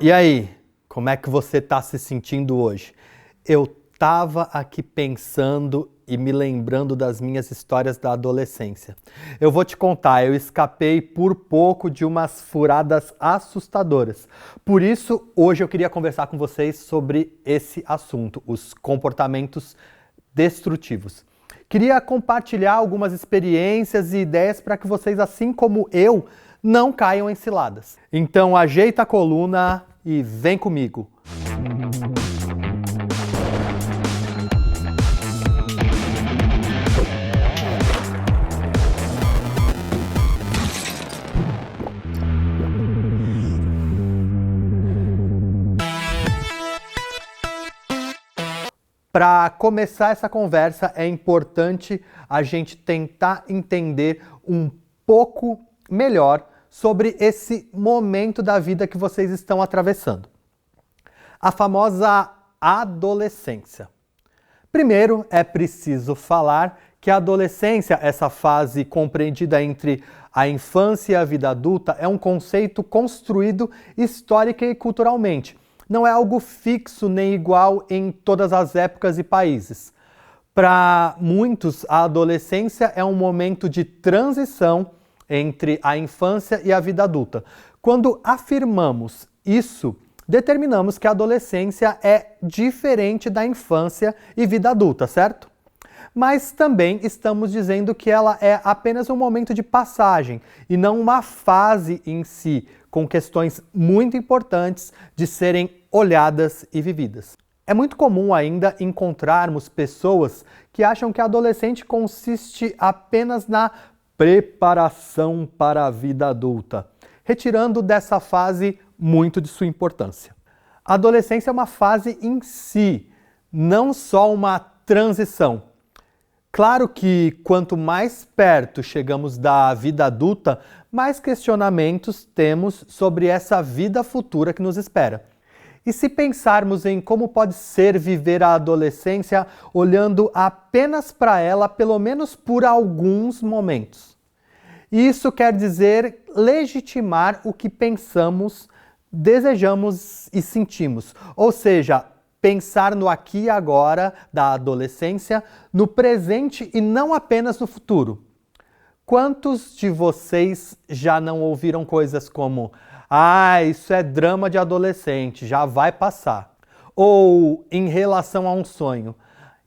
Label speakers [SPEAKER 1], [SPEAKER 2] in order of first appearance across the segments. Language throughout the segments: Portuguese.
[SPEAKER 1] E aí, como é que você está se sentindo hoje? Eu estava aqui pensando e me lembrando das minhas histórias da adolescência. Eu vou te contar, eu escapei por pouco de umas furadas assustadoras. Por isso, hoje eu queria conversar com vocês sobre esse assunto, os comportamentos destrutivos. Queria compartilhar algumas experiências e ideias para que vocês, assim como eu, não caiam em ciladas. Então ajeita a coluna e vem comigo. Para começar essa conversa, é importante a gente tentar entender um pouco melhor sobre esse momento da vida que vocês estão atravessando. A famosa adolescência. Primeiro, é preciso falar que a adolescência, essa fase compreendida entre a infância e a vida adulta, é um conceito construído histórica e culturalmente. Não é algo fixo nem igual em todas as épocas e países. Para muitos, a adolescência é um momento de transição entre a infância e a vida adulta. Quando afirmamos isso, determinamos que a adolescência é diferente da infância e vida adulta, certo? Mas também estamos dizendo que ela é apenas um momento de passagem e não uma fase em si, com questões muito importantes de serem olhadas e vividas. É muito comum ainda encontrarmos pessoas que acham que a adolescente consiste apenas na preparação para a vida adulta, retirando dessa fase muito de sua importância. A adolescência é uma fase em si, não só uma transição. Claro que quanto mais perto chegamos da vida adulta, mais questionamentos temos sobre essa vida futura que nos espera. E se pensarmos em como pode ser viver a adolescência olhando apenas para ela, pelo menos por alguns momentos? Isso quer dizer legitimar o que pensamos, desejamos e sentimos. Ou seja, pensar no aqui e agora da adolescência, no presente e não apenas no futuro. Quantos de vocês já não ouviram coisas como isso é drama de adolescente, já vai passar. Ou em relação a um sonho,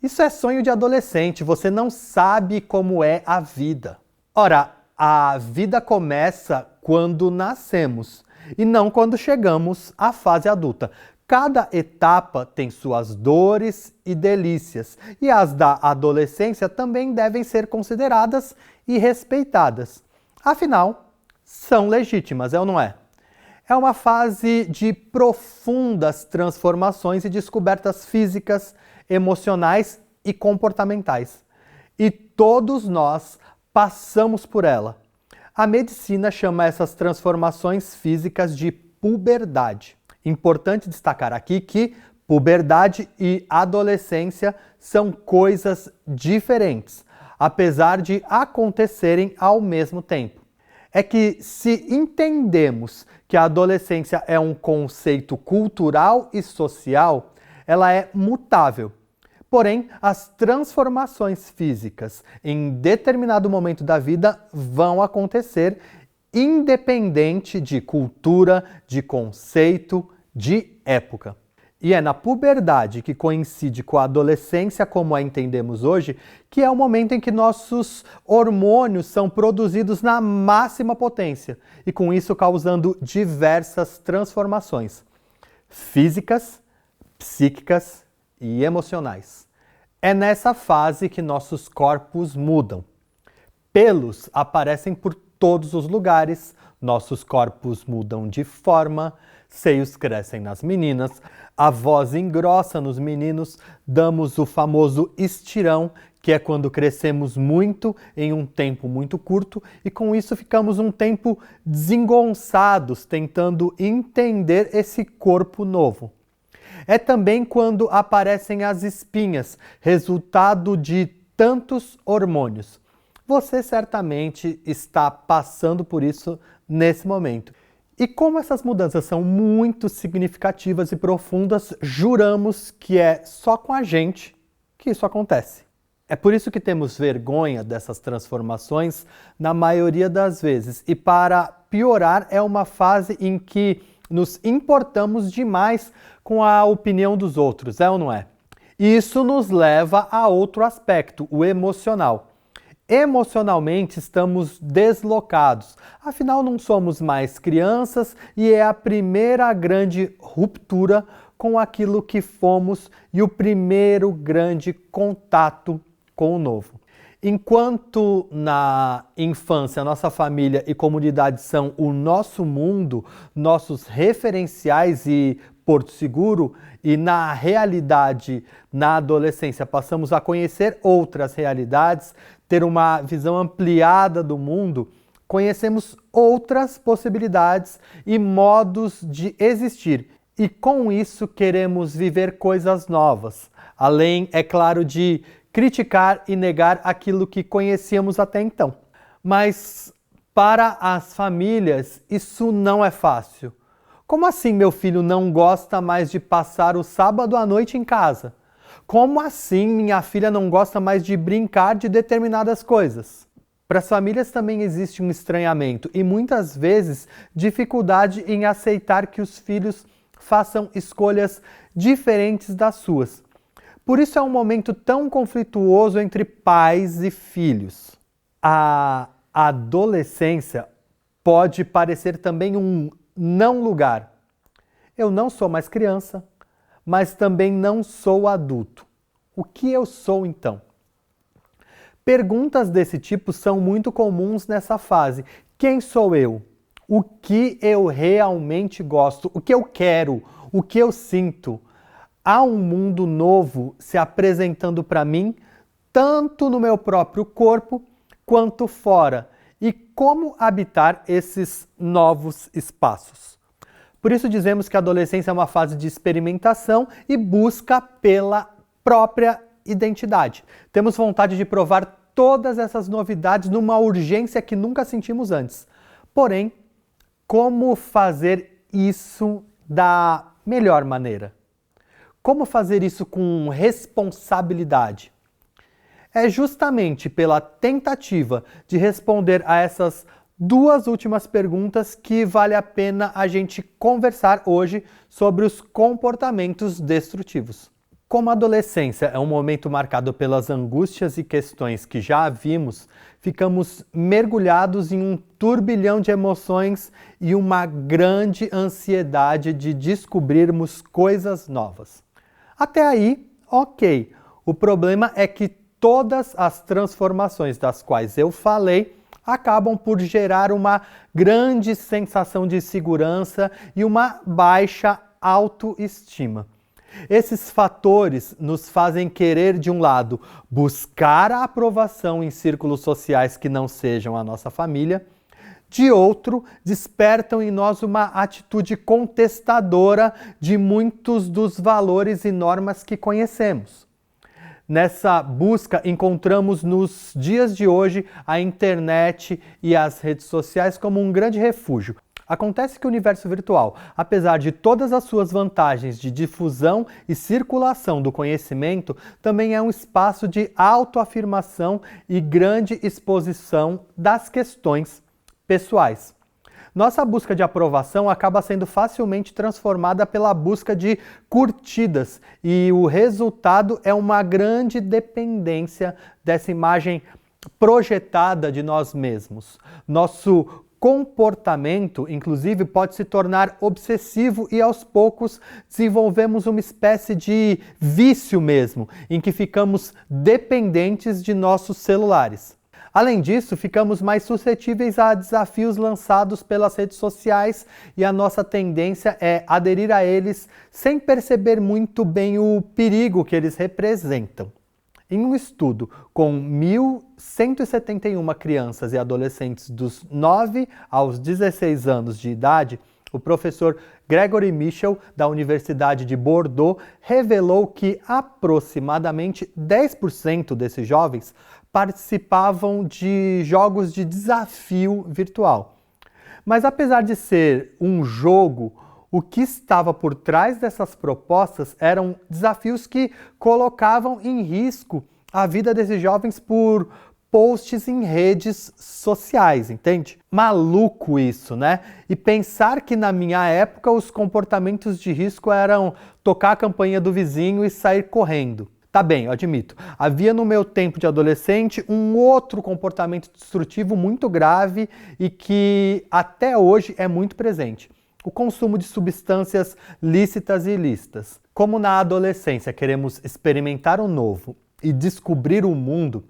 [SPEAKER 1] isso é sonho de adolescente, você não sabe como é a vida. Ora, a vida começa quando nascemos e não quando chegamos à fase adulta. Cada etapa tem suas dores e delícias, e as da adolescência também devem ser consideradas e respeitadas. Afinal, são legítimas, é ou não é? É uma fase de profundas transformações e descobertas físicas, emocionais e comportamentais. E todos nós passamos por ela. A medicina chama essas transformações físicas de puberdade. Importante destacar aqui que puberdade e adolescência são coisas diferentes, apesar de acontecerem ao mesmo tempo. É que se entendemos que a adolescência é um conceito cultural e social, ela é mutável. Porém, as transformações físicas em determinado momento da vida vão acontecer independente de cultura, de conceito, de época. E é na puberdade, que coincide com a adolescência como a entendemos hoje, que é o momento em que nossos hormônios são produzidos na máxima potência e com isso causando diversas transformações físicas, psíquicas e emocionais. É nessa fase que nossos corpos mudam. Pelos aparecem por todos os lugares, nossos corpos mudam de forma, seios crescem nas meninas, a voz engrossa nos meninos, damos o famoso estirão, que é quando crescemos muito em um tempo muito curto e com isso ficamos um tempo desengonçados, tentando entender esse corpo novo. É também quando aparecem as espinhas, resultado de tantos hormônios. Você certamente está passando por isso nesse momento. E como essas mudanças são muito significativas e profundas, juramos que é só com a gente que isso acontece. É por isso que temos vergonha dessas transformações na maioria das vezes. E para piorar, é uma fase em que nos importamos demais com a opinião dos outros, é ou não é? Isso nos leva a outro aspecto, o emocional. Emocionalmente estamos deslocados, afinal não somos mais crianças e é a primeira grande ruptura com aquilo que fomos e o primeiro grande contato com o novo. Enquanto na infância nossa família e comunidade são o nosso mundo, nossos referenciais e porto seguro, e na realidade, na adolescência, passamos a conhecer outras realidades, ter uma visão ampliada do mundo, conhecemos outras possibilidades e modos de existir. E com isso queremos viver coisas novas, além, é claro, de criticar e negar aquilo que conhecíamos até então. Mas para as famílias isso não é fácil. Como assim meu filho não gosta mais de passar o sábado à noite em casa? Como assim minha filha não gosta mais de brincar de determinadas coisas? Para as famílias também existe um estranhamento e muitas vezes dificuldade em aceitar que os filhos façam escolhas diferentes das suas. Por isso é um momento tão conflituoso entre pais e filhos. A adolescência pode parecer também um não lugar. Eu não sou mais criança, mas também não sou adulto. O que eu sou então? Perguntas desse tipo são muito comuns nessa fase. Quem sou eu? O que eu realmente gosto? O que eu quero? O que eu sinto? Há um mundo novo se apresentando para mim, tanto no meu próprio corpo quanto fora. E como habitar esses novos espaços? Por isso dizemos que a adolescência é uma fase de experimentação e busca pela própria identidade. Temos vontade de provar todas essas novidades numa urgência que nunca sentimos antes. Porém, como fazer isso da melhor maneira? Como fazer isso com responsabilidade? É justamente pela tentativa de responder a essas duas últimas perguntas que vale a pena a gente conversar hoje sobre os comportamentos destrutivos. Como a adolescência é um momento marcado pelas angústias e questões que já vimos, ficamos mergulhados em um turbilhão de emoções e uma grande ansiedade de descobrirmos coisas novas. Até aí, ok. O problema é que todas as transformações das quais eu falei acabam por gerar uma grande sensação de segurança e uma baixa autoestima. Esses fatores nos fazem querer, de um lado, buscar a aprovação em círculos sociais que não sejam a nossa família, de outro, despertam em nós uma atitude contestadora de muitos dos valores e normas que conhecemos. Nessa busca, encontramos nos dias de hoje a internet e as redes sociais como um grande refúgio. Acontece que o universo virtual, apesar de todas as suas vantagens de difusão e circulação do conhecimento, também é um espaço de autoafirmação e grande exposição das questões pessoais. Nossa busca de aprovação acaba sendo facilmente transformada pela busca de curtidas e o resultado é uma grande dependência dessa imagem projetada de nós mesmos. Nosso comportamento, inclusive, pode se tornar obsessivo e aos poucos desenvolvemos uma espécie de vício mesmo, em que ficamos dependentes de nossos celulares. Além disso, ficamos mais suscetíveis a desafios lançados pelas redes sociais e a nossa tendência é aderir a eles sem perceber muito bem o perigo que eles representam. Em um estudo com 1.171 crianças e adolescentes dos 9 aos 16 anos de idade, o professor Gregory Michel, da Universidade de Bordeaux, revelou que aproximadamente 10% desses jovens participavam de jogos de desafio virtual. Mas apesar de ser um jogo, o que estava por trás dessas propostas eram desafios que colocavam em risco a vida desses jovens por posts em redes sociais, entende? Maluco isso, né? E pensar que na minha época os comportamentos de risco eram tocar a campainha do vizinho e sair correndo. Tá bem, eu admito. Havia no meu tempo de adolescente um outro comportamento destrutivo muito grave e que até hoje é muito presente. O consumo de substâncias lícitas e ilícitas. Como na adolescência queremos experimentar o novo e descobrir o mundo,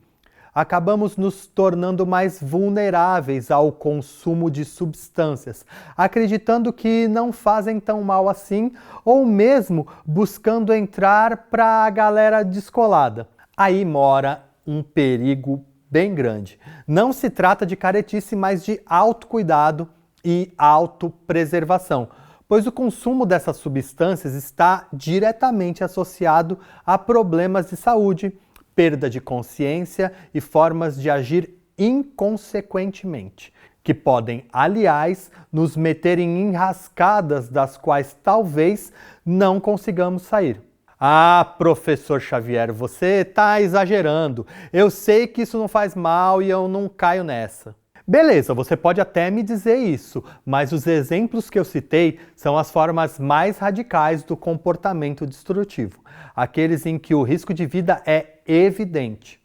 [SPEAKER 1] acabamos nos tornando mais vulneráveis ao consumo de substâncias, acreditando que não fazem tão mal assim, ou mesmo buscando entrar para a galera descolada. Aí mora um perigo bem grande. Não se trata de caretice, mas de autocuidado e autopreservação, pois o consumo dessas substâncias está diretamente associado a problemas de saúde, perda de consciência e formas de agir inconsequentemente, que podem, aliás, nos meter em enrascadas das quais talvez não consigamos sair. Ah, professor Xavier, você está exagerando. Eu sei que isso não faz mal e eu não caio nessa. Beleza, você pode até me dizer isso, mas os exemplos que eu citei são as formas mais radicais do comportamento destrutivo, aqueles em que o risco de vida é evidente.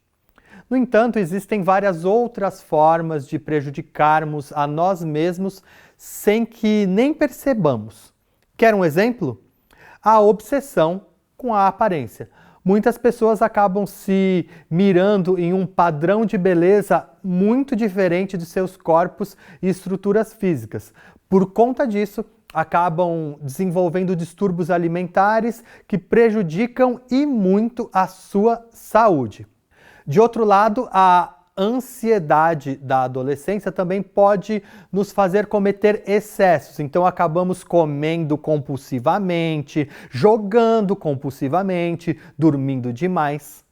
[SPEAKER 1] No entanto, existem várias outras formas de prejudicarmos a nós mesmos sem que nem percebamos. Quer um exemplo? A obsessão com a aparência. Muitas pessoas acabam se mirando em um padrão de beleza muito diferente de seus corpos e estruturas físicas. Por conta disso, acabam desenvolvendo distúrbios alimentares que prejudicam e muito a sua saúde. De outro lado, a ansiedade da adolescência também pode nos fazer cometer excessos. Então acabamos comendo compulsivamente, jogando compulsivamente, dormindo demais.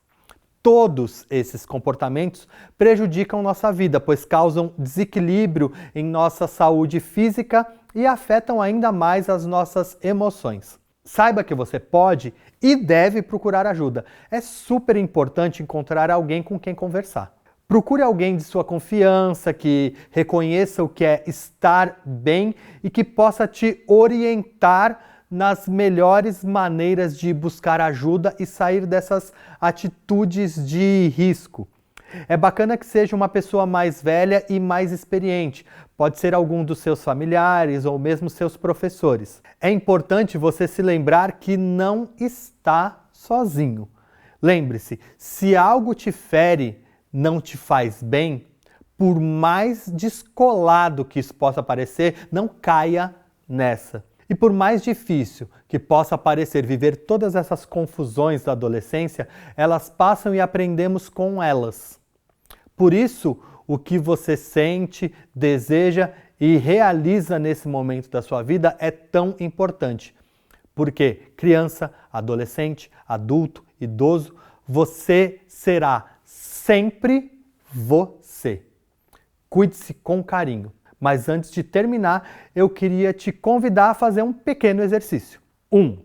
[SPEAKER 1] Todos esses comportamentos prejudicam nossa vida, pois causam desequilíbrio em nossa saúde física e afetam ainda mais as nossas emoções. Saiba que você pode e deve procurar ajuda. É super importante encontrar alguém com quem conversar. Procure alguém de sua confiança, que reconheça o que é estar bem e que possa te orientar nas melhores maneiras de buscar ajuda e sair dessas atitudes de risco. É bacana que seja uma pessoa mais velha e mais experiente. Pode ser algum dos seus familiares ou mesmo seus professores. É importante você se lembrar que não está sozinho. Lembre-se, se algo te fere, não te faz bem, por mais descolado que isso possa parecer, não caia nessa. E por mais difícil que possa parecer viver todas essas confusões da adolescência, elas passam e aprendemos com elas. Por isso, o que você sente, deseja e realiza nesse momento da sua vida é tão importante. Porque criança, adolescente, adulto, idoso, você será sempre você. Cuide-se com carinho. Mas antes de terminar, eu queria te convidar a fazer um pequeno exercício. 1.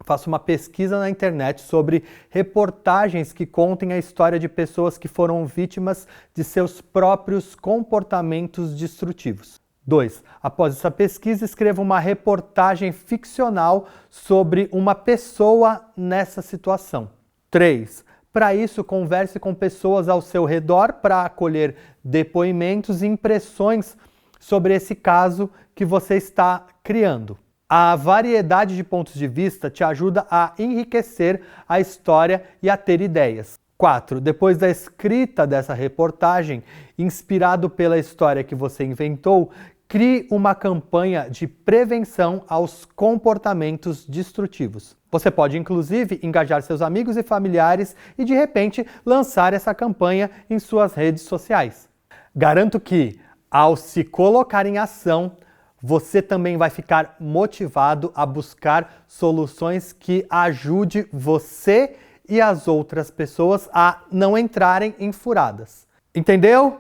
[SPEAKER 1] Faça uma pesquisa na internet sobre reportagens que contem a história de pessoas que foram vítimas de seus próprios comportamentos destrutivos. 2. Após essa pesquisa, escreva uma reportagem ficcional sobre uma pessoa nessa situação. 3. Para isso, converse com pessoas ao seu redor para acolher depoimentos e impressões sobre esse caso que você está criando. A variedade de pontos de vista te ajuda a enriquecer a história e a ter ideias. 4. Depois da escrita dessa reportagem, inspirado pela história que você inventou, crie uma campanha de prevenção aos comportamentos destrutivos. Você pode, inclusive, engajar seus amigos e familiares e, de repente, lançar essa campanha em suas redes sociais. Garanto que, ao se colocar em ação, você também vai ficar motivado a buscar soluções que ajude você e as outras pessoas a não entrarem em furadas. Entendeu?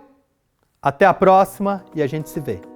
[SPEAKER 1] Até a próxima e a gente se vê.